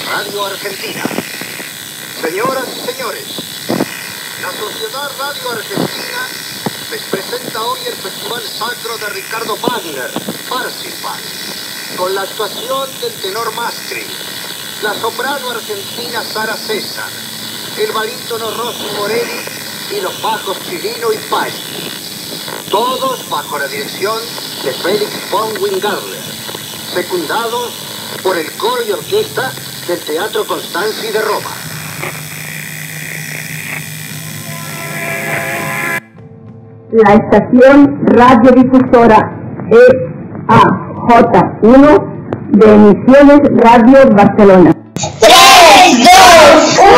Radio Argentina. Señoras y señores, la Sociedad Radio Argentina les presenta hoy el Festival Sacro de Ricardo Wagner, Parsifal, con la actuación del tenor Mastri, la soprano argentina Sara César, el barítono Rossi Morelli y los bajos Chirino y Paggi. Todos bajo la dirección de Felix von Wingarler, secundados por el coro y orquesta del Teatro Constanzi de Roma. La estación radiodifusora EAJ1 de Emisiones Radio Barcelona. 3, 2, 1,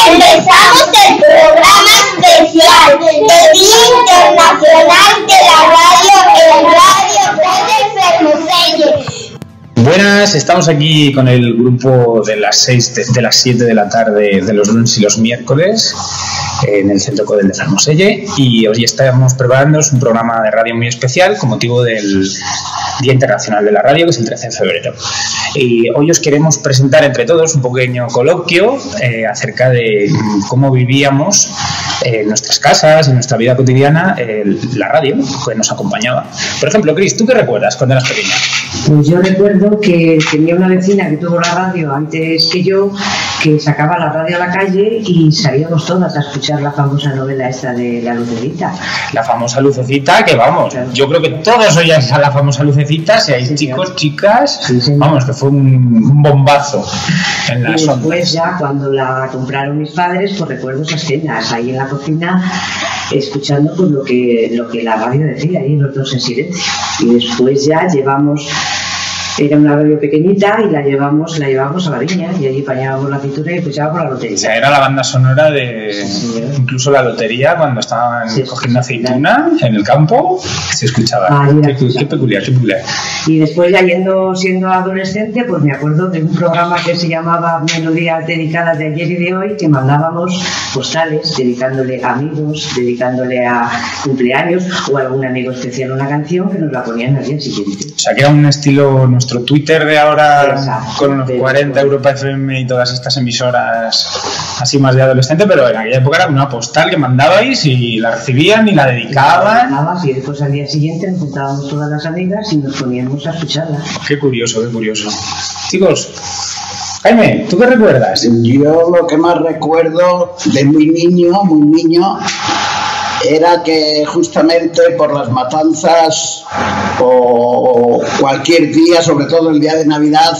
empezamos el programa especial del Día Internacional de la Radio en Radio Fermoselle. Buenas, estamos aquí con el grupo de las 7 de la tarde de los lunes y los miércoles en el Centro Codel de Fermoselle, y hoy estamos preparando un programa de radio muy especial con motivo del Día Internacional de la Radio, que es el 13 de febrero. Y hoy os queremos presentar entre todos un pequeño coloquio acerca de cómo vivíamos en nuestras casas, en nuestra vida cotidiana, la radio que nos acompañaba. Por ejemplo, Cris, ¿tú qué recuerdas cuando eras pequeña? Pues yo recuerdo que tenía una vecina que tuvo la radio antes que yo, que sacaba la radio a la calle y salíamos todas a escuchar la famosa novela esta de La Lucecita. La famosa Lucecita, que vamos, claro. Yo creo que todos oíais a la famosa Lucecita, seáis chicos, chicas, sí, vamos, que fue un bombazo en las ondas. Y después ya cuando la compraron mis padres, pues recuerdo esas cenas ahí en la cocina, escuchando pues lo que la radio decía, ahí los dos en silencio. Y después ya era una radio pequeñita y la llevamos a la viña, y allí pañábamos la pintura y echábamos por la lotería. O sea, era la banda sonora de incluso la lotería, cuando estaban cogiendo aceituna en el campo, se escuchaba. Qué peculiar. Y después ya siendo adolescente, pues me acuerdo de un programa que se llamaba Melodías Dedicadas de Ayer y de Hoy, que mandábamos postales dedicándole a amigos, dedicándole a cumpleaños o a algún amigo especial una canción, que nos la ponían al día siguiente. O sea, que era un estilo nuestro Twitter de ahora. Exacto, con unos 40 Europa FM y todas estas emisoras así más de adolescente, pero en aquella época era una postal que mandabais y la recibían y la dedicaban. Y después al día siguiente nos juntábamos todas las amigas y nos poníamos a escucharla. Qué curioso. Chicos, Jaime, ¿tú qué recuerdas? Yo lo que más recuerdo de muy niño era que justamente por las matanzas o cualquier día, sobre todo el día de Navidad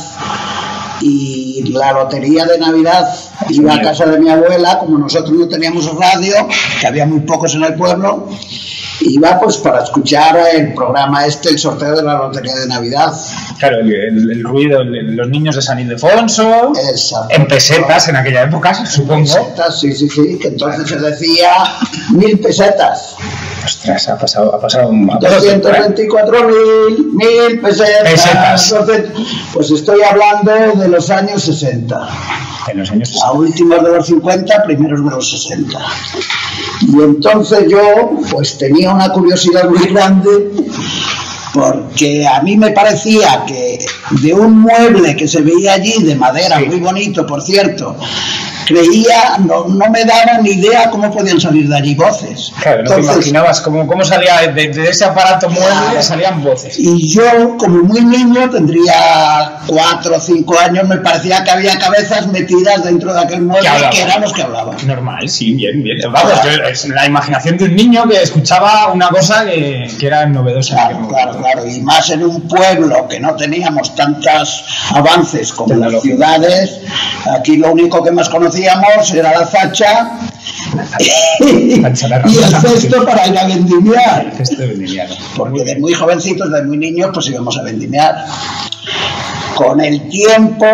y la lotería de Navidad, iba a casa de mi abuela, como nosotros no teníamos radio, que había muy pocos en el pueblo, iba pues para escuchar el programa el sorteo de la lotería de Navidad. Claro, el ruido, los niños de San Ildefonso. Exacto. En pesetas en aquella época, supongo. Pesetas, sí, que entonces se decía 1000 pesetas. Ostras, ha pasado 224.000 pesetas. Pues estoy hablando de los años 60. En los años 60. A últimos de los 50, primeros de los 60. Y entonces yo pues tenía una curiosidad muy grande, porque a mí me parecía que de un mueble que se veía allí de madera, muy bonito por cierto, no me daba ni idea cómo podían salir de allí voces. Claro, no te imaginabas cómo salía de ese aparato mueble, salían voces. Y yo, como muy niño, tendría 4 o 5 años, me parecía que había cabezas metidas dentro de aquel mueble que eran los que hablaban. Normal, sí, bien. Vamos, es la imaginación de un niño que escuchaba una cosa que era novedosa. Claro, y más en un pueblo que no teníamos tantos avances como en las ciudades. Aquí lo único que más conocíamos era la facha y el cesto para ir a vendimiar. Porque de muy jovencitos, de muy niños, pues íbamos a vendimiar. Con el tiempo,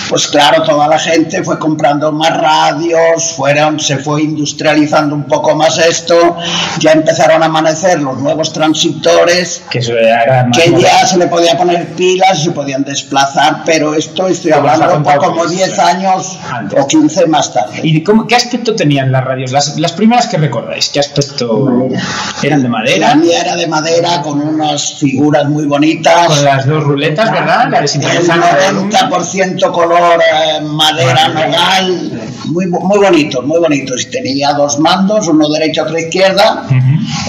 pues claro, toda la gente fue comprando más radios, se fue industrializando un poco más esto, ya empezaron a amanecer los nuevos transistores, que ya se le podía poner pilas y se podían desplazar, pero esto estoy hablando como 10 años antes, o 15 más tarde. ¿Y qué aspecto tenían las radios? Las primeras que recordáis, ¿qué aspecto? Madera. ¿Eran de madera? La mía era de madera, con unas figuras muy bonitas. Con las dos ruletas, ¿verdad? La de 90% color color madera, nogal, muy bonitos. Y tenía dos mandos, uno derecha, otro izquierda.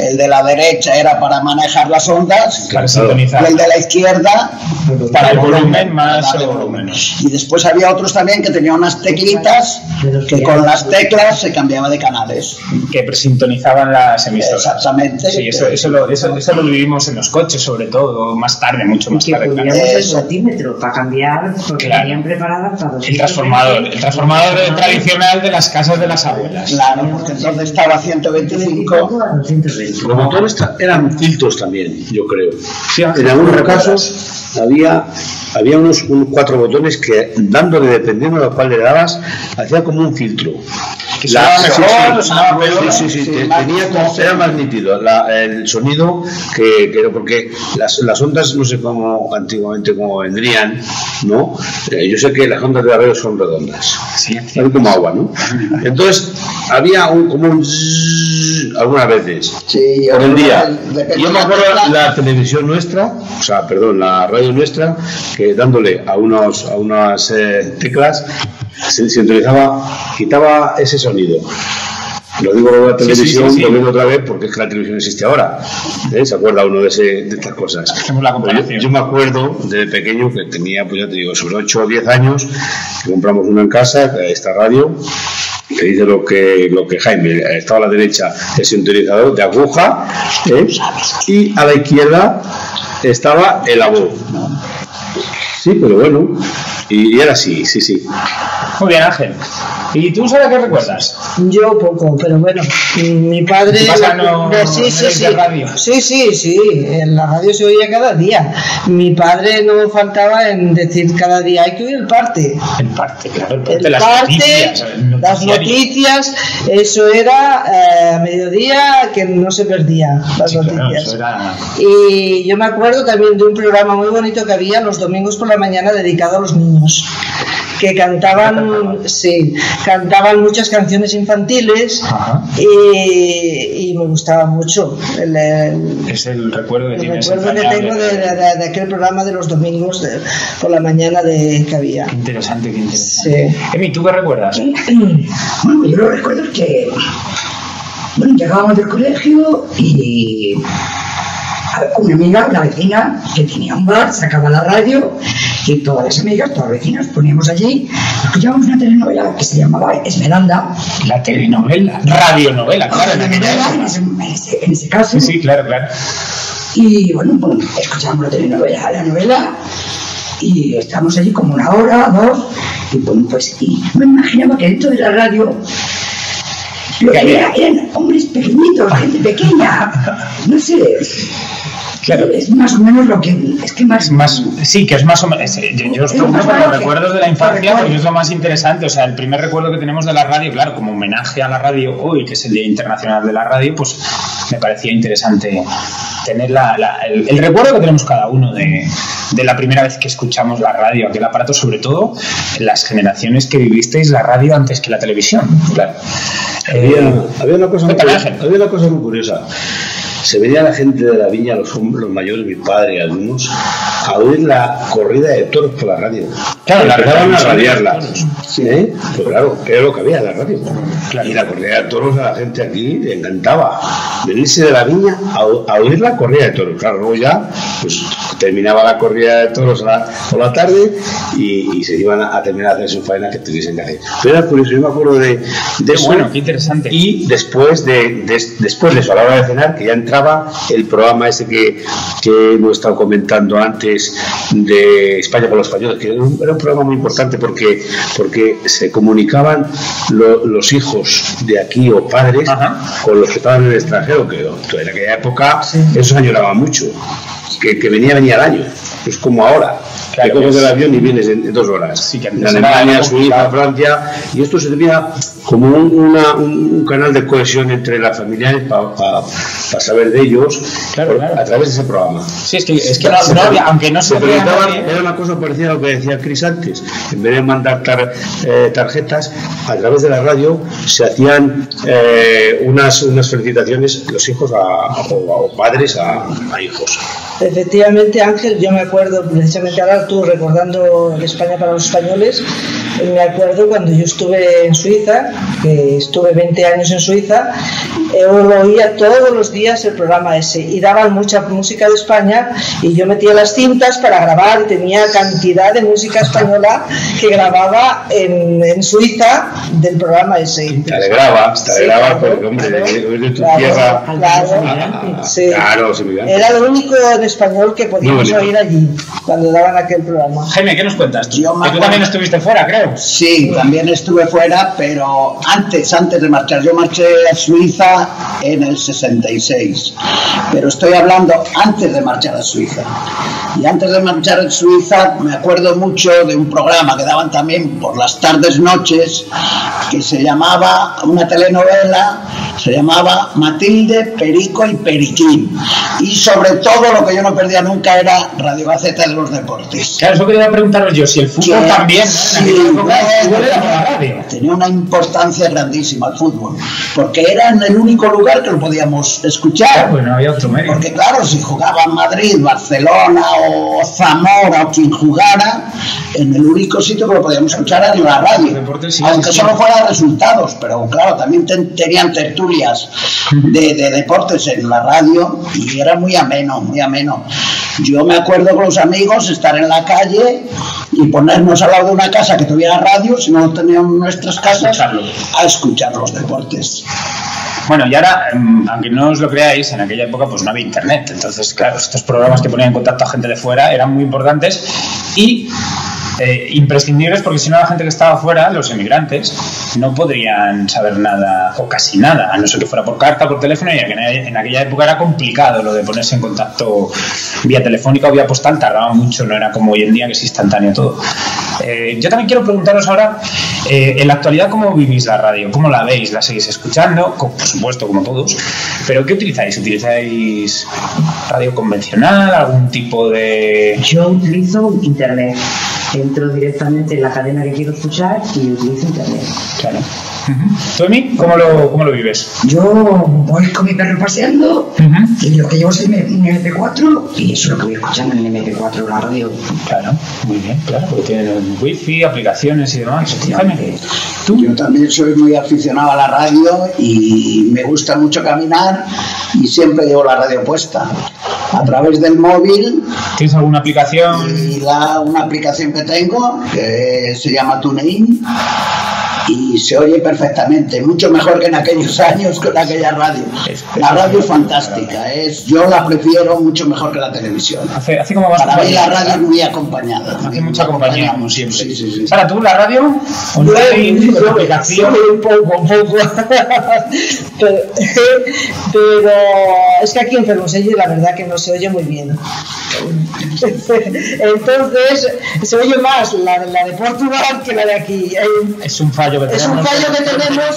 El de la derecha era para manejar las ondas, Claro, y el de la izquierda para el volumen más darle o volumen. menos. Y después había otros también que tenían unas teclitas que con las teclas se cambiaba de canales. Que sintonizaban las emisoras. Exactamente. Sí, eso lo vivimos en los coches, sobre todo, más tarde, mucho más Que tarde. poníamos claro. el voltímetro para cambiar, porque Claro. tenían preparadas para 200. El transformador tradicional de las casas de las abuelas. Claro, porque entonces estaba a 125. a 220. Los motores eran filtros también, yo creo. Sí, En algunos casos había unos 4 botones que, dándole, dependiendo de cuál le dabas, hacía como un filtro. Que sonaba mejor, sonaba peor. Sí, tenía como, era más nítido el sonido que porque las ondas, no sé cómo antiguamente cómo vendrían, ¿no? Yo sé que las ondas de la radio son redondas, Sí, son como agua, ¿no? Entonces había como un zzzz algunas veces Sí, por el día. depende Y yo me de acuerdo la- la televisión nuestra, la radio nuestra, que dándole a unas teclas se sintonizaba, quitaba ese sonido. Lo digo por la televisión, sí. lo digo otra vez porque es que la televisión existe ahora. ¿Se acuerda uno de estas cosas? Hacemos la comparación. Yo me acuerdo de pequeño que tenía, pues ya te digo, sobre 8 o 10 años, que compramos una en casa, esta radio, que dice lo que Jaime, estaba a la derecha el sintonizador de aguja, y a la izquierda estaba el la voz. Sí, pero bueno, y era así, sí. Muy bien, Ángel. ¿Y tú sabes qué recuerdas? Yo poco, pero bueno, mi padre... ¿Tu casa no sí, de radio? Sí, en la radio se oía cada día. Mi padre no faltaba en decir cada día, hay que oír el parte. El parte, claro, el parte, El las parte, noticias. las noticias, eso era a mediodía que no se perdía, las Sí, claro, noticias. eso era... Y yo me acuerdo también de un programa muy bonito que había los domingos por la mañana dedicado a los niños, que cantaban muchas canciones infantiles. Ajá. Y me gustaba mucho Es el recuerdo que el tienes. recuerdo que tengo de aquel programa de los domingos por la mañana que había. Qué interesante. Sí. Emi, ¿tú qué recuerdas? Bueno, yo lo recuerdo es que llegábamos del colegio y una amiga, una vecina que tenía un bar, sacaba la radio y todas las amigas, todas las vecinas, poníamos allí, escuchábamos una telenovela que se llamaba Esmeralda. La telenovela, radionovela, claro. En ese caso. Sí, claro. Y bueno, escuchábamos la novela y estábamos allí como una hora, 2, y bueno, pues y me imaginaba que dentro de la radio lo que eran hombres pequeñitos, gente pequeña, no sé. Claro. Es más o menos lo que es que más Sí, que es más o menos. Yo os pregunto por los recuerdos de la infancia, porque es lo más interesante. O sea, el primer recuerdo que tenemos de la radio, claro, como homenaje a la radio hoy, que es el Día Internacional de la Radio, pues me parecía interesante tener el recuerdo que tenemos cada uno de la primera vez que escuchamos la radio, aquel aparato, sobre todo las generaciones que vivisteis la radio antes que la televisión. Claro. Había una cosa muy curiosa. Se venía la gente de la viña, los mayores, mi padre y algunos, a oír la corrida de toros por la radio. Claro, la empezaban a retransmisión radiarla. de toros. Pues claro, que era lo que había en la radio. Claro. Y la corrida de toros a la gente aquí le encantaba. Venirse de la viña a oír la corrida de toros. Claro, luego ya pues terminaba la corrida de toros por la tarde y se iban a terminar de hacer su faena que tuviesen que hacer. Pero era curioso, yo me acuerdo de eso. Bueno, qué interesante. Y después de eso, a la hora de cenar, que ya entraba el programa ese que hemos estado comentando antes de España por los españoles, que era un programa muy importante porque se comunicaban los hijos de aquí o padres con los que estaban en el extranjero, que en aquella época eso se añoraba mucho, que venía al año, es como ahora. Claro, que coges el avión y vienes en 2 horas. Sí, que en Alemania, Suiza, Francia, y esto se tenía como un canal de cohesión entre las familiares para saber de ellos a través de ese programa. Sí, es que no había, aunque no se presentaban, era una cosa parecida a lo que decía Chris antes. En vez de mandar tarjetas, a través de la radio se hacían unas felicitaciones los hijos o padres a hijos. Efectivamente, Ángel, yo me acuerdo precisamente ahora tú recordando España para los españoles, me acuerdo cuando yo estuve en Suiza, que estuve 20 años en Suiza, lo oía todos los días el programa ese y daban mucha música de España y yo metía las cintas para grabar y tenía cantidad de música española que grababa en Suiza del programa ese. Te alegraba porque, hombre, de tu tierra. Claro, sí, era lo único en español que podíamos oír allí cuando daban aquel programa. Jaime, ¿qué nos cuentas? Que tú también estuviste fuera, creo. Sí, también estuve fuera, pero antes de marchar. Yo marché a Suiza en el 66, pero estoy hablando antes de marchar a Suiza. Y antes de marchar a Suiza me acuerdo mucho de un programa que daban también por las tardes noches, que se llamaba, una telenovela, se llamaba Matilde, Perico y Periquín. Y sobre todo lo que yo no perdía nunca era Radio Gaceta de los Deportes. Claro, eso quería preguntaros yo, si el fútbol también, tenía una importancia grandísima el fútbol, porque era en el único lugar que lo podíamos escuchar. Claro, pues no había otro medio. Porque claro, si jugaba Madrid, Barcelona o Zamora o quien jugara, en el único sitio que lo podíamos escuchar era en la radio, aunque solo fuera resultados, pero claro, también tenían tertulias de deportes en la radio y era muy ameno, muy ameno. Yo me acuerdo con los amigos estar en la calle y ponernos al lado de una casa que tuviera radio, si no lo teníamos en nuestras casas, a escuchar los deportes. Bueno, y ahora, aunque no os lo creáis, en aquella época pues no había internet, entonces claro, estos programas que ponían en contacto a gente de fuera eran muy importantes y imprescindibles, porque si no la gente que estaba fuera, los emigrantes, no podrían saber nada o casi nada, a no ser que fuera por carta, por teléfono, y en aquella época era complicado lo de ponerse en contacto vía telefónica o vía postal, tardaba mucho, no era como hoy en día que es instantáneo todo. Yo también quiero preguntaros ahora, en la actualidad, ¿cómo vivís la radio? ¿Cómo la veis? ¿La seguís escuchando? Por supuesto, como todos, pero ¿qué utilizáis? ¿Utilizáis radio convencional? ¿Algún tipo de...? Yo utilizo internet. Entro directamente en la cadena que quiero escuchar y utilizo internet. Claro. ¿Tú, Emi, cómo lo vives? Yo voy con mi perro paseando y lo que llevo es un MP4 y eso es lo que voy escuchando en el MP4, la radio. Claro, muy bien, claro, porque tienen wifi, aplicaciones y demás. ¿Tú? Yo también soy muy aficionado a la radio y me gusta mucho caminar y siempre llevo la radio puesta. A través del móvil. ¿Tienes alguna aplicación? Y una aplicación que tengo que se llama TuneIn y se oye perfectamente, mucho mejor que en aquellos años con aquella radio. La radio es fantástica, yo la prefiero mucho mejor que la televisión. Hace como más para mí la radio es muy acompañada. Hace mucha compañía, como siempre. Sí. Sara, ¿tú la radio? ¿Online? ¿Con aplicación? Un poco. pero es que aquí en Fermoselle la verdad que no se oye muy bien. Entonces se oye más la de Portugal que la de aquí. Es un fallo que tenemos.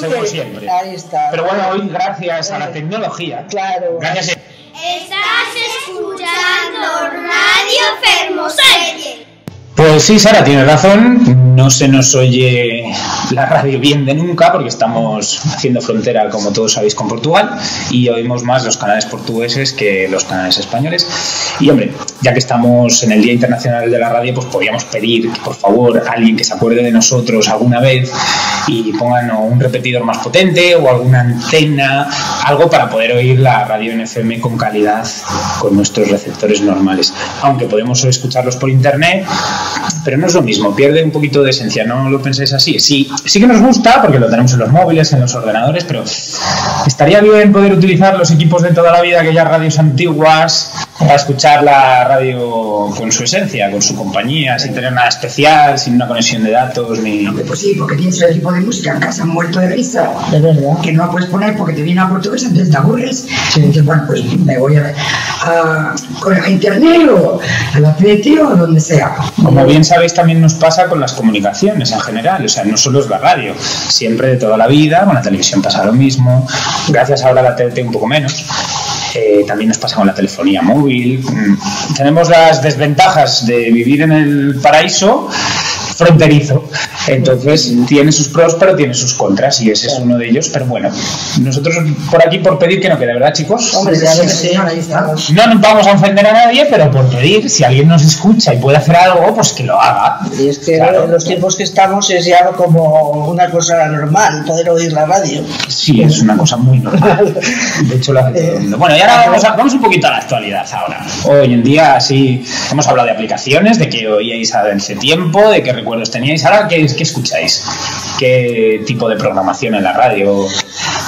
Que siempre. Ahí está. Pero bueno, hoy gracias a la tecnología. Claro. Gracias. Estás escuchando Radio Fermoselle. Pues sí, Sara, tienes razón, no se nos oye la radio bien de nunca porque estamos haciendo frontera, como todos sabéis, con Portugal y oímos más los canales portugueses que los canales españoles. Y hombre, ya que estamos en el Día Internacional de la Radio, pues podríamos pedir que por favor alguien que se acuerde de nosotros alguna vez y pongan un repetidor más potente o alguna antena, algo para poder oír la radio en FM con calidad con nuestros receptores normales. Aunque podemos escucharlos por internet, pero no es lo mismo, pierde un poquito de esencia, no lo penséis así. Sí que nos gusta porque lo tenemos en los móviles, en los ordenadores, pero estaría bien poder utilizar los equipos de toda la vida, aquellas radios antiguas, para escuchar la radio con su esencia, con su compañía, sin tener nada especial, sin una conexión de datos ni... Pues sí, porque tienes el equipo de música en casa muerto de risa, de verdad, que no la puedes poner porque te viene a portugués, entonces te aburres. Sí. Entonces, bueno, pues me voy a internet o a la PT o donde sea. Como bien sabéis, también nos pasa con las comunicaciones en general, o sea, no solo es la radio, siempre de toda la vida, con la televisión pasa lo mismo, gracias ahora a la TDT un poco menos. También nos pasa con la telefonía móvil. Tenemos las desventajas de vivir en el paraíso fronterizo. Entonces tiene sus pros, pero tiene sus contras, y ese es uno de ellos. Pero bueno, nosotros por aquí por pedir que no quede, ¿verdad, chicos? Hombre, claro que sí, ahí estamos. No nos vamos a ofender a nadie, pero por pedir, si alguien nos escucha y puede hacer algo, pues que lo haga. Y es que en los tiempos que estamos es ya como una cosa normal poder oír la radio. Sí, es una cosa muy normal. De hecho, lo hace todo el mundo. Bueno, y ahora vamos un poquito a la actualidad ahora. Hoy en día, sí, hemos hablado de aplicaciones, de que oíais hace tiempo, de qué recuerdos teníais. Ahora, ¿qué escucháis? ¿Qué tipo de programación en la radio?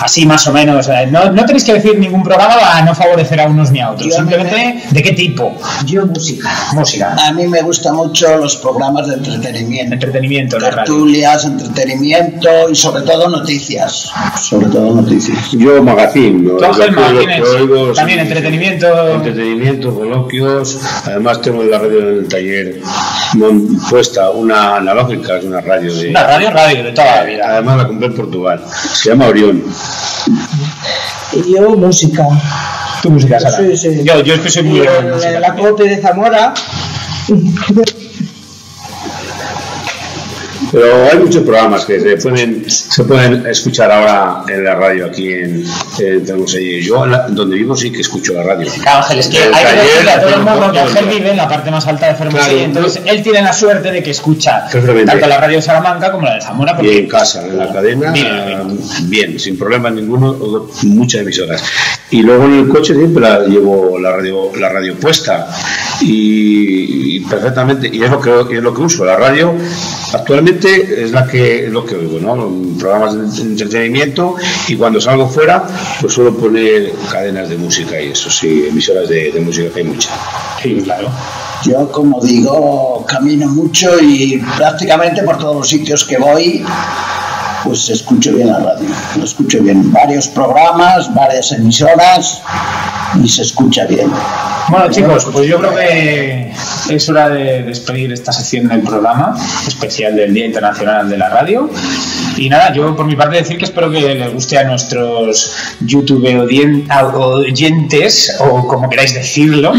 Así más o menos. No tenéis que decir ningún programa a no favorecer a unos ni a otros. Simplemente, ¿de qué tipo? Yo música. Música. A mí me gustan mucho los programas de entretenimiento. Entretenimiento, la radio. Tertulias, entretenimiento y sobre todo noticias. Sobre todo noticias. Yo magazine. ¿Tú, Ángel, también entretenimiento? Entretenimiento, coloquios. Además tengo en la radio en el taller puesta una analógica, es una radio de... Una radio de toda la vida. Además la compré en Portugal. Se llama Orión. Y yo música. ¿Tu música, Sara? Sí. Yo es que soy muy buena en música. La COPE de Zamora. Pero hay muchos programas que se pueden escuchar ahora en la radio aquí en Fermoselle. Yo donde vivo sí que escucho la radio. Ángel, es que hay que decirle a todo el mundo que Ángel vive en la parte más alta de Fermoselle, claro, entonces él tiene la suerte de que escucha tanto la radio de Salamanca como la de Zamora. Y en casa, en la cadena, bien, sin problema ninguno, muchas emisoras. Y luego en el coche siempre llevo la radio puesta y perfectamente, y es lo que uso. La radio actualmente es lo que oigo, ¿no? Programas de entretenimiento, y cuando salgo fuera pues suelo poner cadenas de música, y eso sí, emisoras de música, que hay muchas. Sí, claro. Yo, como digo, camino mucho y prácticamente por todos los sitios que voy pues escucho bien la radio, lo escucho bien, varios programas, varias emisoras, y se escucha bien. Bueno, chicos, pues yo creo que es hora de despedir esta sección del programa especial del Día Internacional de la Radio. Y nada, yo por mi parte decir que espero que les guste a nuestros YouTube oyentes, o como queráis decirlo,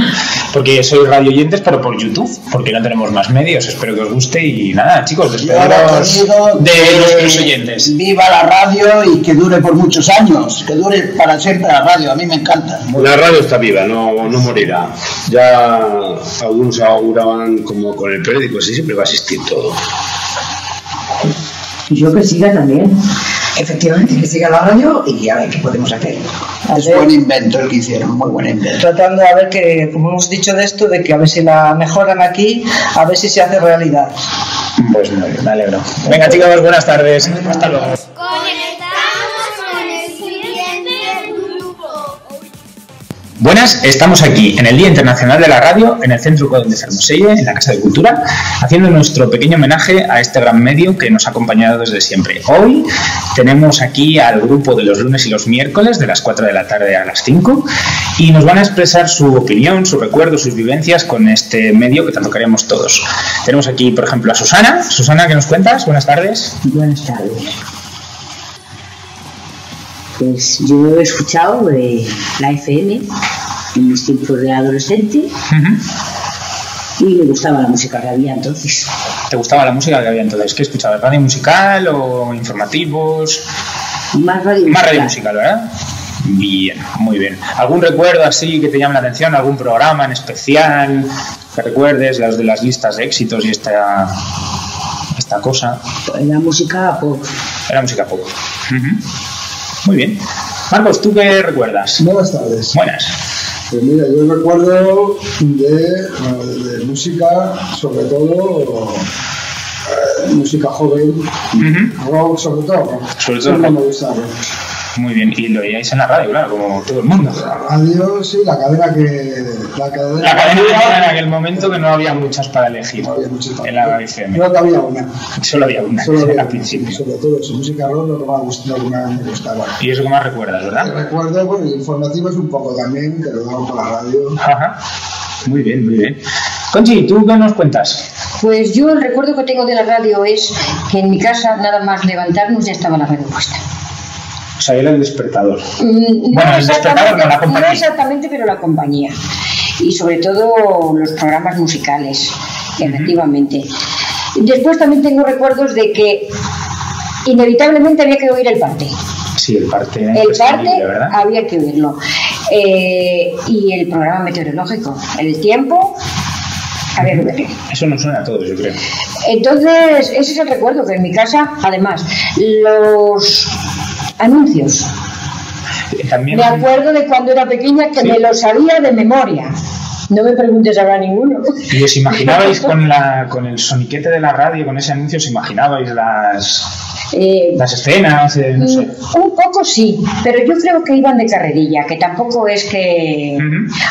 porque sois radio oyentes, pero por YouTube, porque no tenemos más medios. Espero que os guste, y nada, chicos, despediros de nuestros oyentes. Viva la radio y que dure por muchos años, que dure para siempre la radio, a mí me encanta. La radio está viva, no morirá. Ya algunos auguraban, como con el periódico, así siempre va a existir todo. Yo que siga también. Efectivamente, que siga la radio y a ver qué podemos hacer. Es buen invento el que hicieron, muy buen invento. Tratando de ver que, como hemos dicho de esto, de que a ver si la mejoran aquí, a ver si se hace realidad. Pues muy bien, me alegro. Venga, chicos, buenas tardes. Hasta luego. Conectamos con el siguiente grupo. Buenas, estamos aquí en el Día Internacional de la Radio, en el Centro de Fermoselle, en la Casa de Cultura, haciendo nuestro pequeño homenaje a este gran medio que nos ha acompañado desde siempre. Hoy tenemos aquí al grupo de los lunes y los miércoles, de las 4 de la tarde a las 5, y nos van a expresar su opinión, sus recuerdos, sus vivencias con este medio que tanto queremos todos. Tenemos aquí, por ejemplo, a Susana. Susana, ¿qué nos cuentas? Buenas tardes. Buenas tardes. Pues yo he escuchado la FM en mis tiempos de adolescente, y me gustaba la música que había entonces. ¿Te gustaba la música que había entonces? ¿Qué escuchabas? ¿Radio musical o informativos? Más radio musical. Más radio musical, ¿verdad? Bien, muy bien. ¿Algún recuerdo así que te llame la atención? ¿Algún programa en especial que recuerdes? Las de las listas de éxitos y esta cosa. Era música pop. Era música pop. Muy bien. Marcos, ¿tú qué recuerdas? Buenas tardes. Buenas. Pues mira, yo recuerdo de música, sobre todo música joven, rock sobre todo. Sobre todo me gustaba. Muy bien, y lo veíais en la radio, claro, como todo el mundo. La radio, sí, la cadena en aquel momento, que no había muchas para elegir. No había muchas para en la FM. Creo que había una. Solo había una. Al principio. Sobre todo su música rock, lo que más me gustaba. Y eso que más recuerdas, ¿verdad? Recuerdo, pues, informativos un poco también, que lo damos por la radio. Ajá. Muy bien, muy bien. Conchi, ¿tú qué nos cuentas? Pues yo el recuerdo que tengo de la radio es que en mi casa, nada más levantarnos, ya estaba la radio puesta. O sea, era el despertador. Bueno, el despertador no, la compañía. No exactamente, pero la compañía. Y sobre todo los programas musicales, efectivamente. Después también tengo recuerdos de que inevitablemente había que oír el parte. Sí, el parte. El parte había que oírlo. Y el programa meteorológico, el tiempo, había que oírlo. Eso nos suena a todos, yo creo. Entonces, ese es el recuerdo, que en mi casa, además, los anuncios. También... Me acuerdo de cuando era pequeña que me lo sabía de memoria. No me preguntes ahora ninguno. ¿Y os imaginabais con el soniquete de la radio, con ese anuncio, os imaginabais las escenas? No sé. Un poco sí, pero yo creo que iban de carrerilla, que tampoco es que...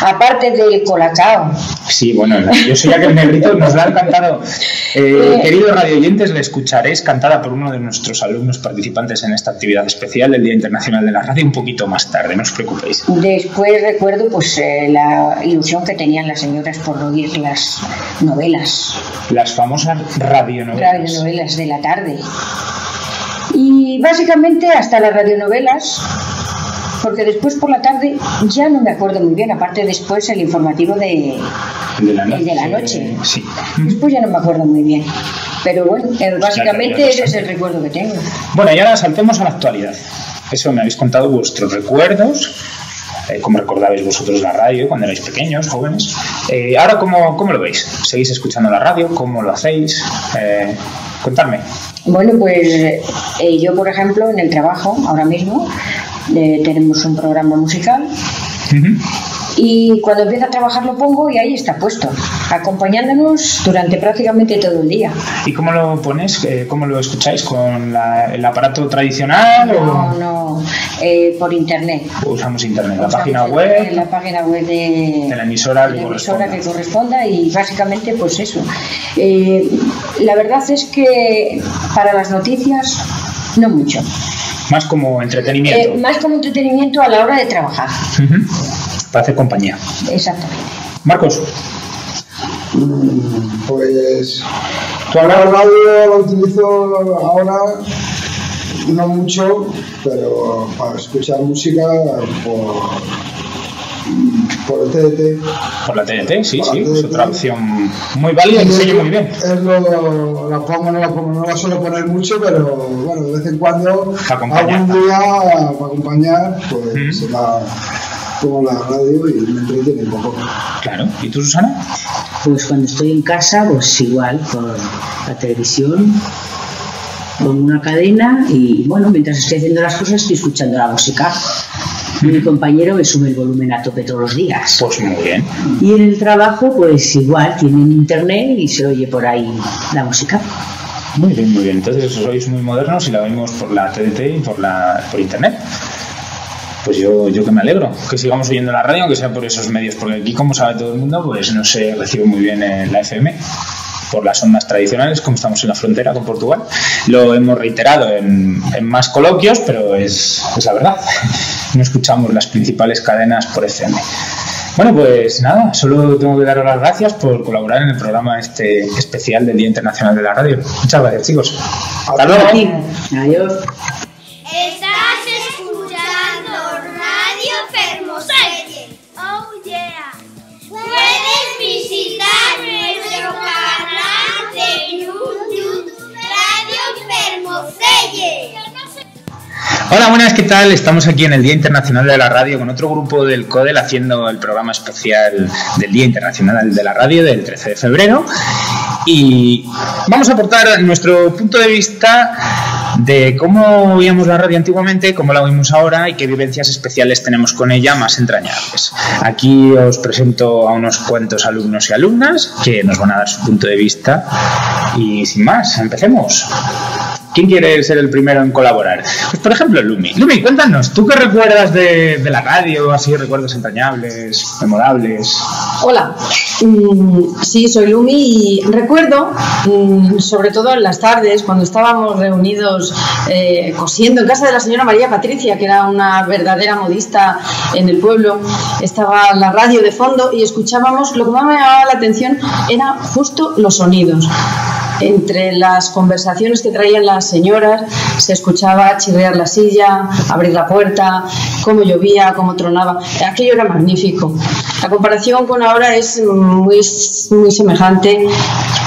Aparte del colacao. Sí, bueno, yo soy aquel negrito, nos la han cantado. Queridos radioyentes, la escucharéis cantada por uno de nuestros alumnos participantes en esta actividad especial del Día Internacional de la Radio un poquito más tarde, no os preocupéis. Después recuerdo pues la ilusión que tenían las señoras por oír las novelas. Las famosas radionovelas. Radionovelas de la tarde. Y básicamente hasta las radionovelas, porque después por la tarde ya no me acuerdo muy bien, aparte después el informativo de la noche. Sí. Después ya no me acuerdo muy bien. Pero bueno, básicamente ese es el recuerdo que tengo. Bueno, y ahora saltemos a la actualidad. Eso me habéis contado vuestros recuerdos, cómo recordabais vosotros la radio cuando erais pequeños, jóvenes. Ahora, ¿cómo lo veis? ¿Seguís escuchando la radio? ¿Cómo lo hacéis? Contadme. Bueno, pues yo, por ejemplo, en el trabajo, ahora mismo, tenemos un programa musical. Y cuando empiezo a trabajar lo pongo y ahí está puesto, acompañándonos durante prácticamente todo el día. ¿Y cómo lo pones? ¿Cómo lo escucháis? ¿Con el aparato tradicional? No, por internet. Usamos internet, la página web. La página web de la emisora, que corresponda, y básicamente pues eso. La verdad es que para las noticias no mucho. Más como entretenimiento. Más como entretenimiento a la hora de trabajar. Para hacer compañía. Exactamente. Marcos. Pues la radio la utilizo ahora no mucho, pero para escuchar música por el TDT. Por la TDT, sí, es otra opción muy válida y que se oye muy bien. La pongo, no la suelo poner mucho, pero bueno, de vez en cuando, algún día para acompañar, pues pongo la radio y me entretiene un poco. Claro. ¿Y tú, Susana? Pues cuando estoy en casa, pues igual, por la televisión, con una cadena y bueno, mientras estoy haciendo las cosas estoy escuchando la música. Mi compañero me sube el volumen a tope todos los días. Pues muy bien. Y en el trabajo, pues igual, tienen internet y se oye por ahí la música. Muy bien, muy bien. Entonces sois muy modernos y la oímos por la TDT y por internet. Pues yo que me alegro que sigamos oyendo la radio, aunque sea por esos medios, porque aquí, como sabe todo el mundo, pues no se recibe muy bien en la FM por las ondas tradicionales, como estamos en la frontera con Portugal. Lo hemos reiterado en más coloquios, pero es la verdad. No escuchamos las principales cadenas por FM. Bueno, pues nada, solo tengo que daros las gracias por colaborar en el programa este especial del Día Internacional de la Radio. Muchas gracias, chicos. Hasta luego. Adiós. Estás escuchando Radio Fermoselle. Oh yeah. Puedes visitar nuestro canal de YouTube Radio Fermoselle. Hola, buenas, ¿qué tal? Estamos aquí en el Día Internacional de la Radio con otro grupo del CODEL haciendo el programa especial del Día Internacional de la Radio del 13 de febrero y vamos a aportar nuestro punto de vista de cómo oíamos la radio antiguamente, cómo la oímos ahora y qué vivencias especiales tenemos con ella más entrañables. Aquí os presento a unos cuantos alumnos y alumnas que nos van a dar su punto de vista y sin más, empecemos. ¿Quién quiere ser el primero en colaborar? Pues por ejemplo, Lumi. Lumi, cuéntanos, ¿tú qué recuerdas de la radio? Así, recuerdos entrañables, memorables. Hola, sí, soy Lumi y recuerdo, sobre todo en las tardes, cuando estábamos reunidos cosiendo en casa de la señora María Patricia, que era una verdadera modista en el pueblo, estaba la radio de fondo y escuchábamos, lo que más me llamaba la atención era justo los sonidos. entre las conversaciones que traían las señoras se escuchaba chirriar la silla, abrir la puerta, cómo llovía, cómo tronaba. Aquello era magnífico. La comparación con ahora es muy semejante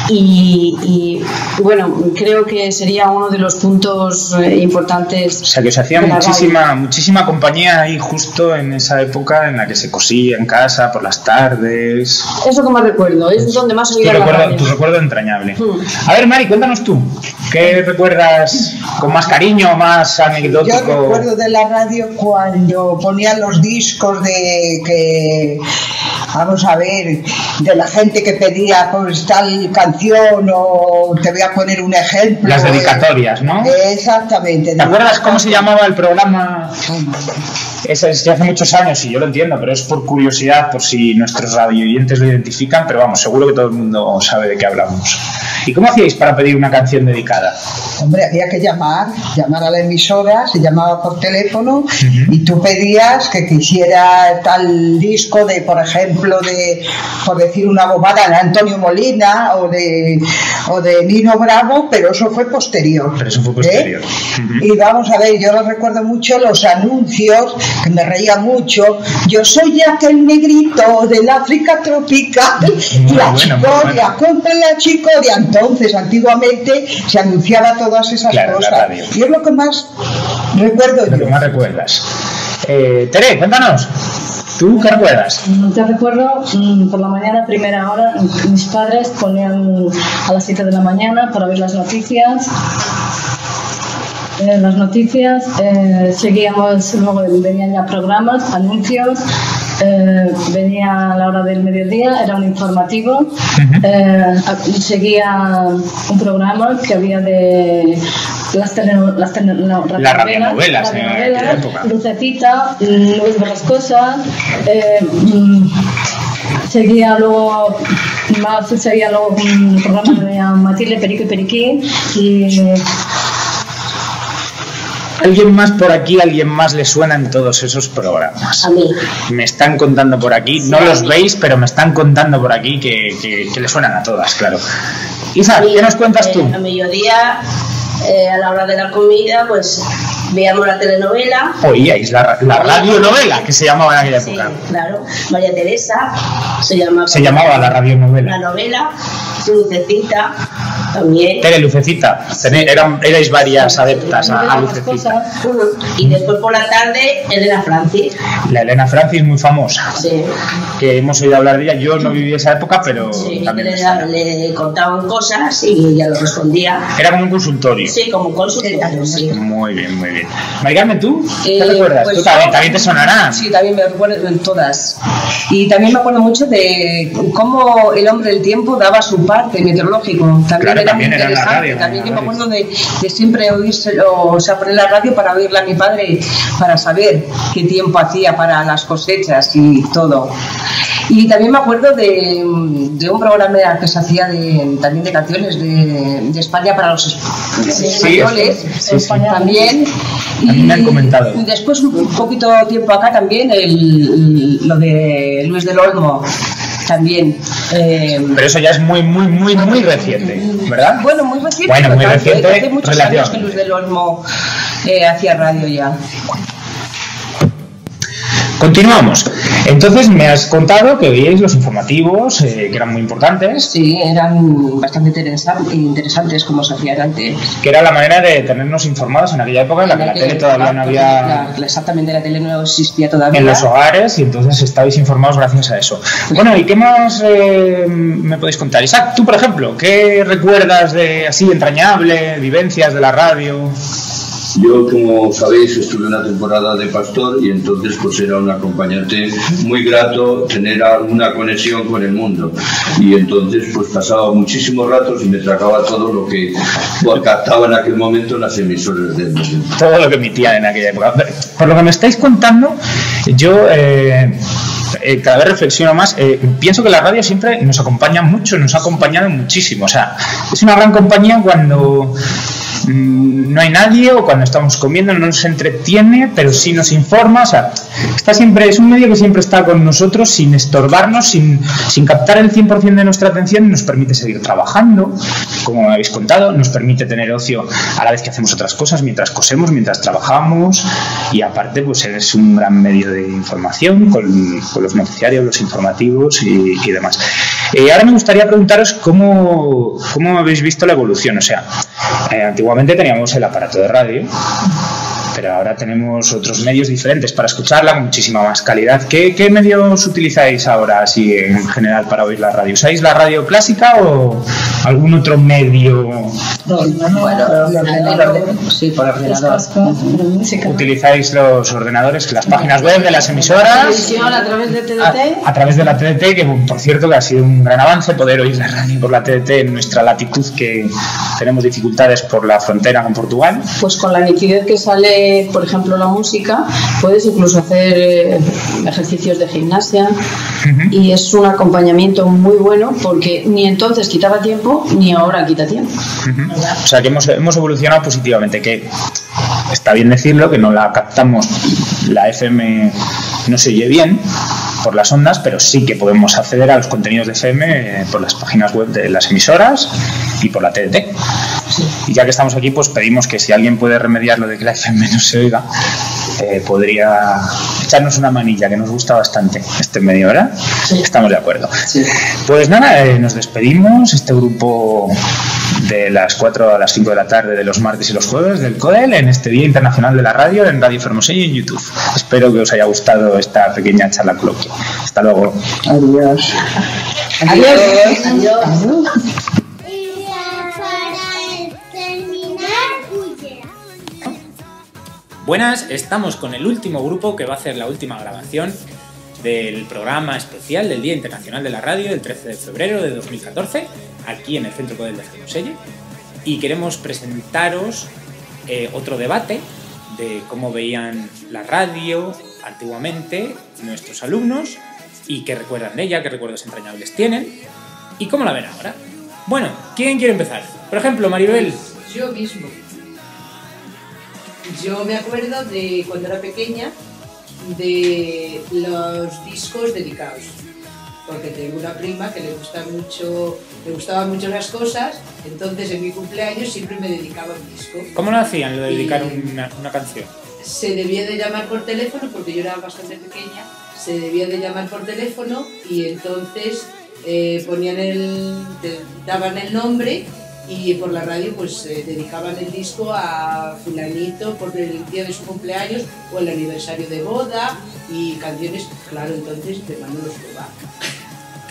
y bueno, creo que sería uno de los puntos importantes. O sea, que se hacía muchísima compañía ahí justo en esa época en la que se cosía en casa por las tardes. Eso que más recuerdo, es donde más oía la radio. Tu recuerdo entrañable. A ver, Mari, cuéntanos tú, ¿qué recuerdas con más cariño, más anecdótico? Yo recuerdo de la radio cuando ponían los discos de que, vamos a ver, de la gente que pedía pues tal canción, o te voy a poner un ejemplo. Las dedicatorias, ¿no? Exactamente. ¿Te acuerdas cómo se llamaba el programa? Es de hace muchos años, y yo lo entiendo, pero es por curiosidad, por si nuestros radioyentes lo identifican, pero vamos, seguro que todo el mundo sabe de qué hablamos. ¿Y cómo hacíais para pedir una canción dedicada? Hombre, había que llamar a la emisora, se llamaba por teléfono, y tú pedías que quisiera tal disco de, por ejemplo, por decir una bobada, de Antonio Molina o de Nino Bravo, pero eso fue posterior. Y vamos a ver, yo lo recuerdo mucho los anuncios, que me reía mucho. Yo soy aquel negrito del África tropical, chicoria, compra la chicoria. Entonces, antiguamente se anunciaba todas esas cosas. Y es lo que más recuerdo yo. Lo que más recuerdas. Tere, cuéntanos. ¿Tú qué recuerdas? Yo recuerdo por la mañana, primera hora, mis padres ponían a las 7 de la mañana para ver las noticias. Seguíamos, luego venían ya programas, anuncios, venía a la hora del mediodía, era un informativo, seguía un programa que había de las radionovelas en aquella época. Lucecita, Luis Borrascosa, seguía luego un programa de Matilde Perico y Periquín y... ¿Alguien más por aquí, alguien más le suenan todos esos programas? A mí. Me están contando por aquí, no los veis, pero me están contando por aquí que le suenan a todas, claro. Isa, ¿qué nos cuentas tú? A mediodía, a la hora de la comida, pues veíamos la telenovela. Oíais la radionovela, que se llamaba en aquella época. Sí, claro. María Teresa, se llamaba la radionovela. La novela, Lucecita, también. Tere, Lucecita, erais varias adeptas a Lucecita. Y después por la tarde, Elena Francis. La Elena Francis, muy famosa. Sí. Que hemos oído hablar de ella. Yo no viví esa época, pero también le contaban cosas y ella lo respondía. Era como un consultorio. Sí, como un consultorio. Sí. Muy bien, muy bien. Maricarmen, ¿tú? ¿Qué recuerdas? Pues ¿Tú también te sonará? Sí, también me recuerdo en todas. Y también me acuerdo mucho de cómo el hombre del tiempo daba su parte meteorológico. También claro, era también muy era interesante. la radio, también yo me acuerdo de siempre oírselo, o sea, poner la radio para oírla a mi padre, para saber qué tiempo hacía para las cosechas y todo. Y también me acuerdo de un programa que se hacía también de canciones de España para los españoles, también. A mí me han comentado. Y después, un poquito tiempo acá también, lo de Luis del Olmo. También. Pero eso ya es muy reciente, ¿verdad? Bueno, muy reciente. Bueno, muy reciente. Hace muchos años que Luis del Olmo hacía radio ya. Continuamos. Entonces me has contado que veíais los informativos, que eran muy importantes. Sí, eran bastante interesantes como se hacían antes. Que era la manera de tenernos informados en aquella época en la que la tele todavía no había... Exactamente, la tele no existía todavía. En los hogares, y entonces estabais informados gracias a eso. Bueno, ¿y qué más me podéis contar? Isaac, tú por ejemplo, ¿qué recuerdas de así entrañable, vivencias de la radio? Yo, como sabéis, estuve una temporada de pastor y entonces pues era un acompañante muy grato tener alguna conexión con el mundo. Y entonces pues pasaba muchísimos ratos y me tragaba todo lo que captaba en aquel momento las emisoras del momento. Todo lo que emitían en aquella época. Por lo que me estáis contando, yo... cada vez reflexiono más, pienso que la radio siempre nos acompaña mucho, nos ha acompañado muchísimo, o sea, es una gran compañía cuando no hay nadie, o cuando estamos comiendo no nos entretiene, pero sí nos informa. O sea, es un medio que siempre está con nosotros sin estorbarnos, sin captar el 100% de nuestra atención, y nos permite seguir trabajando, como habéis contado, nos permite tener ocio a la vez que hacemos otras cosas, mientras cosemos, mientras trabajamos, y aparte pues es un gran medio de información con los noticiarios, los informativos y demás. Ahora me gustaría preguntaros cómo habéis visto la evolución. O sea, antiguamente teníamos el aparato de radio, pero ahora tenemos otros medios diferentes para escucharla, con muchísima más calidad. ¿Qué medios utilizáis ahora, así en general, para oír la radio? ¿Usáis la radio clásica o algún otro medio? Sí, por ordenador. ¿Utilizáis los ordenadores, las páginas web de las emisoras? Televisión a través de TDT. A través de la TDT, que por cierto que ha sido un gran avance poder oír la radio por la TDT en nuestra latitud, que tenemos dificultades por la frontera con Portugal. Pues con la nitidez que sale, por ejemplo, la música, puedes incluso hacer ejercicios de gimnasia, y es un acompañamiento muy bueno, porque ni entonces quitaba tiempo ni ahora quita tiempo. O sea que hemos evolucionado positivamente, que está bien decirlo, que no la captamos, la FM no se oye bien por las ondas, pero sí que podemos acceder a los contenidos de FM por las páginas web de las emisoras y por la TDT. Y ya que estamos aquí, pues pedimos que si alguien puede remediar lo de que la FM no se oiga, podría echarnos una manilla, que nos gusta bastante este medio, ¿verdad? Sí. Estamos de acuerdo. Sí. Pues nada, nos despedimos, este grupo de las 4 a las 5 de la tarde de los martes y los jueves del CODEL, en este Día Internacional de la Radio, en Radio Fermoselle y en YouTube. Espero que os haya gustado esta pequeña charla coloquia. Hasta luego. Adiós. Adiós. Adiós. Buenas, estamos con el último grupo que va a hacer la última grabación del programa especial del Día Internacional de la Radio, el 13 de febrero de 2014, aquí en el Centro CODEL de Fermoselle, y queremos presentaros otro debate de cómo veían la radio antiguamente nuestros alumnos y qué recuerdan de ella, qué recuerdos entrañables tienen y cómo la ven ahora. Bueno, ¿quién quiere empezar? Por ejemplo, Maribel. Yo mismo. Yo me acuerdo de cuando era pequeña de los discos dedicados, porque tengo una prima que le gustaban mucho las cosas, entonces en mi cumpleaños siempre me dedicaba un disco. ¿Cómo lo hacían, lo de dedicar una canción? Se debía de llamar por teléfono, porque yo era bastante pequeña, se debía de llamar por teléfono y entonces daban el nombre y por la radio pues dedicaban el disco a fulanito por el día de su cumpleaños o el aniversario de boda y canciones, claro, entonces de Manolo Escobar.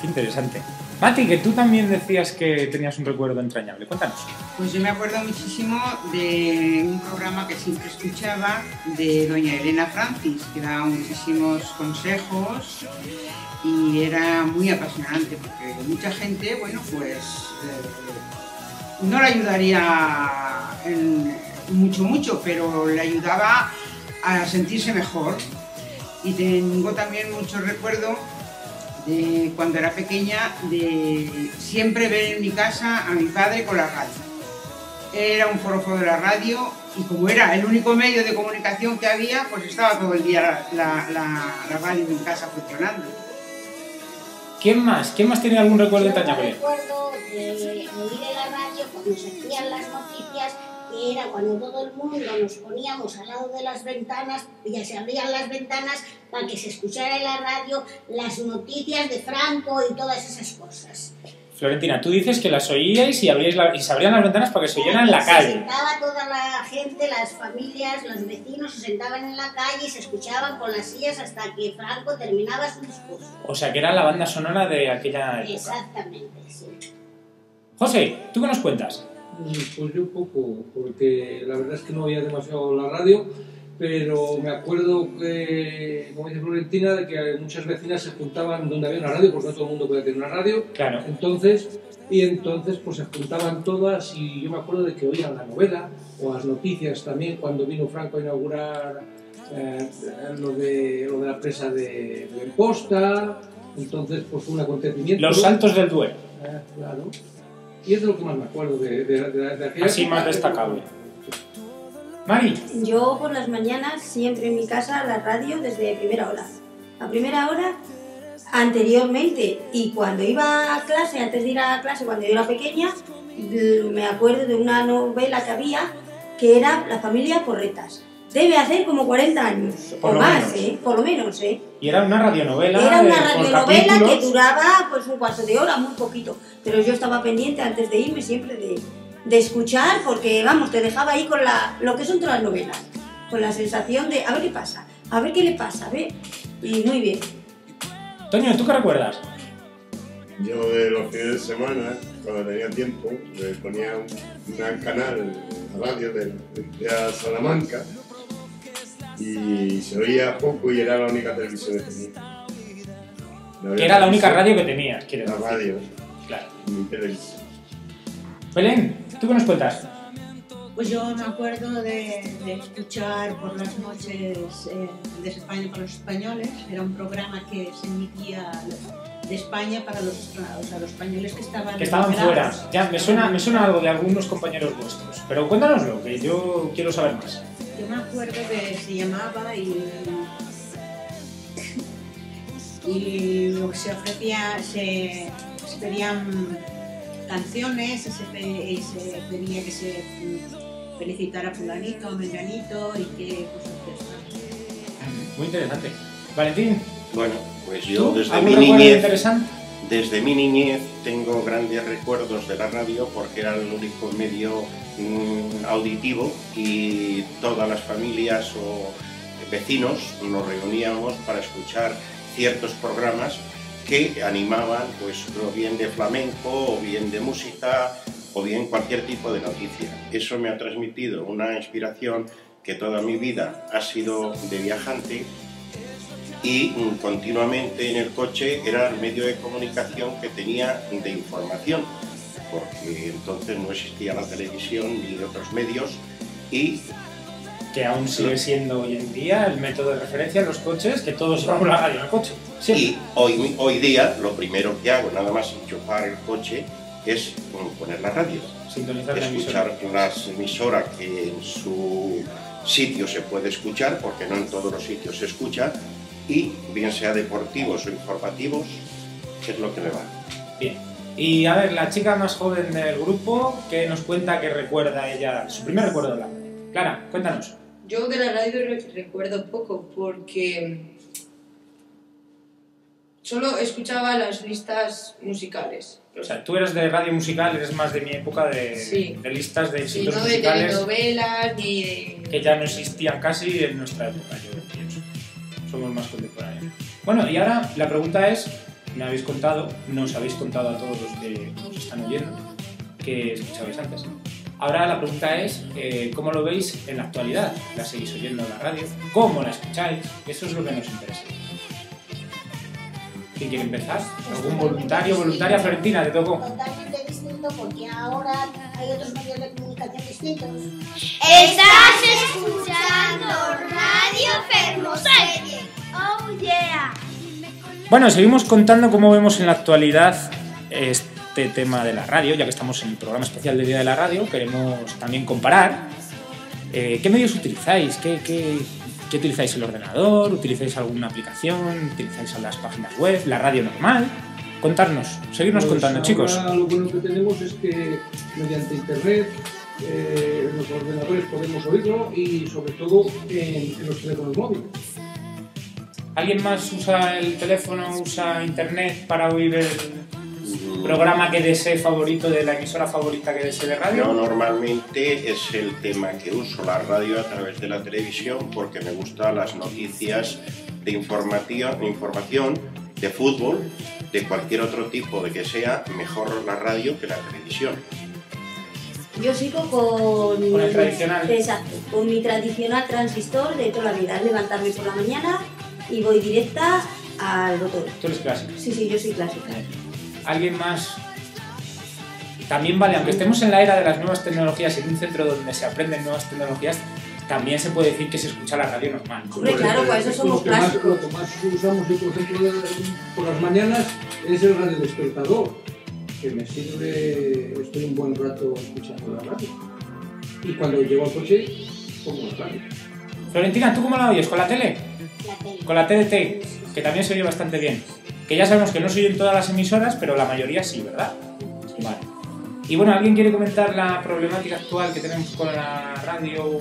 Qué interesante. Mati, que tú también decías que tenías un recuerdo entrañable, cuéntanos. Pues yo me acuerdo muchísimo de un programa que siempre escuchaba de doña Elena Francis, que daba muchísimos consejos y era muy apasionante porque mucha gente, bueno, pues no le ayudaría mucho, pero le ayudaba a sentirse mejor. Y tengo también mucho recuerdo de cuando era pequeña, de siempre ver en mi casa a mi padre con la radio. Era un forofo de la radio y como era el único medio de comunicación que había, pues estaba todo el día la radio en casa funcionando. ¿Quién más? ¿Quién más tiene algún recuerdo entrañable? Yo recuerdo de oír en la radio cuando se hacían las noticias, que era cuando todo el mundo nos poníamos al lado de las ventanas, ya se abrían las ventanas para que se escuchara en la radio las noticias de Franco y todas esas cosas. Florentina, tú dices que las oíais y se abrían las ventanas para que se oyeran en la calle. Se sentaba toda la gente, las familias, los vecinos se sentaban en la calle y se escuchaban con las sillas hasta que Franco terminaba su discurso. O sea, que era la banda sonora de aquella época. Exactamente, sí. José, ¿tú qué nos cuentas? Pues yo poco, porque la verdad es que no oía demasiado la radio, pero me acuerdo que, como dice Florentina, de que muchas vecinas se juntaban donde había una radio, porque no todo el mundo podía tener una radio. Claro. Entonces pues se juntaban todas y yo me acuerdo de que oían la novela o las noticias también cuando vino Franco a inaugurar lo de la presa de Imposta. Entonces pues fue un acontecimiento. Los saltos del Duero. Claro. Y es de lo que más me acuerdo de aquella así época, más destacable. Mari. Yo por las mañanas siempre en mi casa la radio desde primera hora. A primera hora anteriormente, y cuando iba a clase, antes de ir a clase, cuando yo era pequeña, me acuerdo de una novela que había que era La familia Corretas. Debe hacer como 40 años o más, por lo menos. Y era una radionovela. Era una radionovela que duraba pues un cuarto de hora, muy poquito. Pero yo estaba pendiente antes de irme siempre de escuchar, porque vamos, te dejaba ahí con lo que son todas las novelas, con la sensación de a ver qué pasa, a ver qué le pasa, ¿ves? Y muy bien. Toño, ¿tú qué recuerdas? Yo de los fines de semana, cuando tenía tiempo, me ponía un canal, la radio de Salamanca, y se oía poco y era la única televisión que tenía. Que era la única radio que tenías, quieres decir. La radio, claro. Mi televisión. Belén, ¿tú qué nos cuentas? Pues yo me acuerdo de escuchar por las noches de España para los españoles. Era un programa que se emitía de España para los españoles que estaban fuera. Ya, me suena algo de algunos compañeros vuestros. Pero cuéntanoslo, que yo quiero saber más. Yo me acuerdo que se llamaba y lo que se ofrecía, se pedían canciones, se pedía que se felicitara a fulanito, a menganito y que cosas de estas. Muy interesante. Valentín. Bueno, pues yo desde mi niñez tengo grandes recuerdos de la radio porque era el único medio auditivo y todas las familias o vecinos nos reuníamos para escuchar ciertos programas que animaban, pues, o bien de flamenco, o bien de música, o bien cualquier tipo de noticia. Eso me ha transmitido una inspiración que toda mi vida ha sido de viajante y continuamente en el coche era el medio de comunicación que tenía de información, porque entonces no existía la televisión ni otros medios y que aún sigue siendo hoy en día el método de referencia en los coches, que todos llevamos la radio en el coche. Siempre. Y hoy día lo primero que hago, nada más enchufar el coche, es poner la radio. Sintonizar escuchar las emisoras que en su sitio se puede escuchar, porque no en todos los sitios se escucha, y bien sea deportivos o informativos, es lo que me va. Bien. Y a ver, la chica más joven del grupo, que nos cuenta que recuerda ella, su primer recuerdo de la radio. Clara, cuéntanos. Yo de la radio recuerdo poco porque solo escuchaba las listas musicales. O sea, tú eres de radio musical, eres más de mi época de listas de éxitos musicales. No de telenovelas ni de... que ya no existían casi en nuestra época, yo pienso. Somos más contemporáneos. Bueno, y ahora la pregunta es, nos habéis contado a todos los que nos están oyendo, que escuchabais antes. Ahora la pregunta es, ¿cómo lo veis en la actualidad? ¿La seguís oyendo en la radio? ¿Cómo la escucháis? Eso es lo que nos interesa. ¿Quién quiere empezar? ¿Algún voluntario? ¿Voluntaria? Florentina, te tocó. Totalmente distinto porque ahora hay otros medios de comunicación distintos. Estás escuchando Radio Fermoselle. Oh yeah. Bueno, seguimos contando cómo vemos en la actualidad este tema de la radio, ya que estamos en el programa especial del Día de la Radio. Queremos también comparar qué medios utilizáis, qué utilizáis, el ordenador, utilizáis alguna aplicación, utilizáis las páginas web, la radio normal. Contarnos, seguirnos contando, chicos. Lo bueno que tenemos es que mediante internet en los ordenadores podemos oírlo y sobre todo en los teléfonos móviles. ¿Alguien más usa el teléfono, usa internet para oír el programa que desee favorito de la emisora favorita que desee de radio? Yo normalmente es el tema que uso, la radio a través de la televisión, porque me gustan las noticias de información de fútbol, de cualquier otro tipo de que sea, mejor la radio que la televisión. Yo sigo con el tradicional. Exacto, con mi tradicional transistor de toda la vida, levantarme por la mañana y voy directa al botón. ¿Tú eres clásica? Sí, yo soy clásica. ¿Alguien más? También vale, aunque estemos en la era de las nuevas tecnologías y en un centro donde se aprenden nuevas tecnologías, también se puede decir que se escucha la radio normal. Hombre, claro, para eso somos clásicos. Lo que más usamos, yo, por ejemplo, por las mañanas es el radio despertador, que me sirve, estoy un buen rato escuchando la radio. y cuando llego al coche pongo la radio. Florentina, ¿tú cómo la oyes? ¿Con la tele? Con la TDT, que también se oye bastante bien. Que ya sabemos que no se oyen todas las emisoras, pero la mayoría sí, ¿verdad? Vale. Y bueno, ¿alguien quiere comentar la problemática actual que tenemos con la radio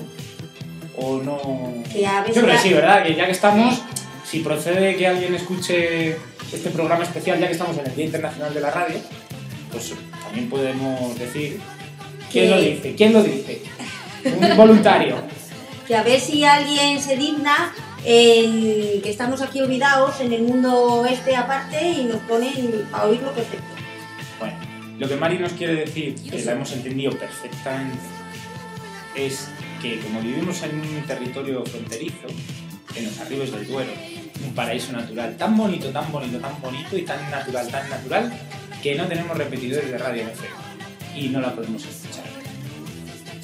o no? Yo creo que sí, ¿verdad? Que ya que estamos, si procede que alguien escuche este programa especial, ya que estamos en el Día Internacional de la Radio, pues también podemos decir ¿quién lo dice? ¿Quién lo dice? Un voluntario. Que a ver si alguien se digna en que estamos aquí olvidados en el mundo este aparte y nos ponen a oírlo perfecto. Bueno, lo que Mari nos quiere decir, que la hemos entendido perfectamente, es que como vivimos en un territorio fronterizo, en los Arribes del Duero, un paraíso natural tan bonito, tan bonito, tan bonito y tan natural, que no tenemos repetidores de radio en FM y no la podemos escuchar.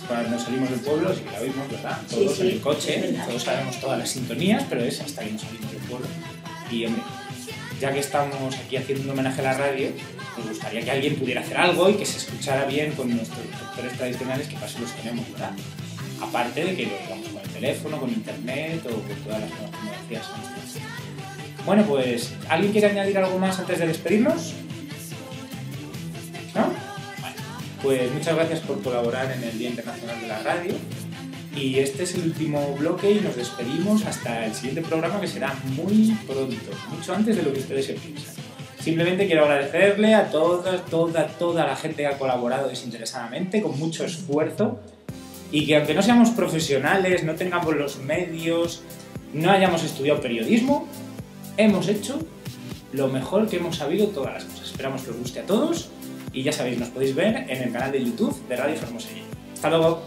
Cuando salimos del pueblo, sí que la oímos, ¿verdad? Todos sí, en el coche, todos sabemos todas las sintonías, pero es hasta que no salimos del pueblo. Y hombre, ya que estamos aquí haciendo un homenaje a la radio, nos gustaría que alguien pudiera hacer algo y que se escuchara bien con nuestros receptores tradicionales, que para eso los tenemos, ¿verdad? Aparte de que lo hagamos con el teléfono, con internet o con todas las nuevas tecnologías. Bueno, pues, ¿alguien quiere añadir algo más antes de despedirnos? ¿No? Pues muchas gracias por colaborar en el Día Internacional de la Radio y este es el último bloque y nos despedimos hasta el siguiente programa que será muy pronto, mucho antes de lo que ustedes se piensan. Simplemente quiero agradecerle a toda la gente que ha colaborado desinteresadamente, con mucho esfuerzo y que aunque no seamos profesionales, no tengamos los medios, no hayamos estudiado periodismo, hemos hecho lo mejor que hemos sabido todas las cosas. Esperamos que os guste a todos. Y ya sabéis, nos podéis ver en el canal de YouTube de Radio Fermoselle. ¡Hasta luego!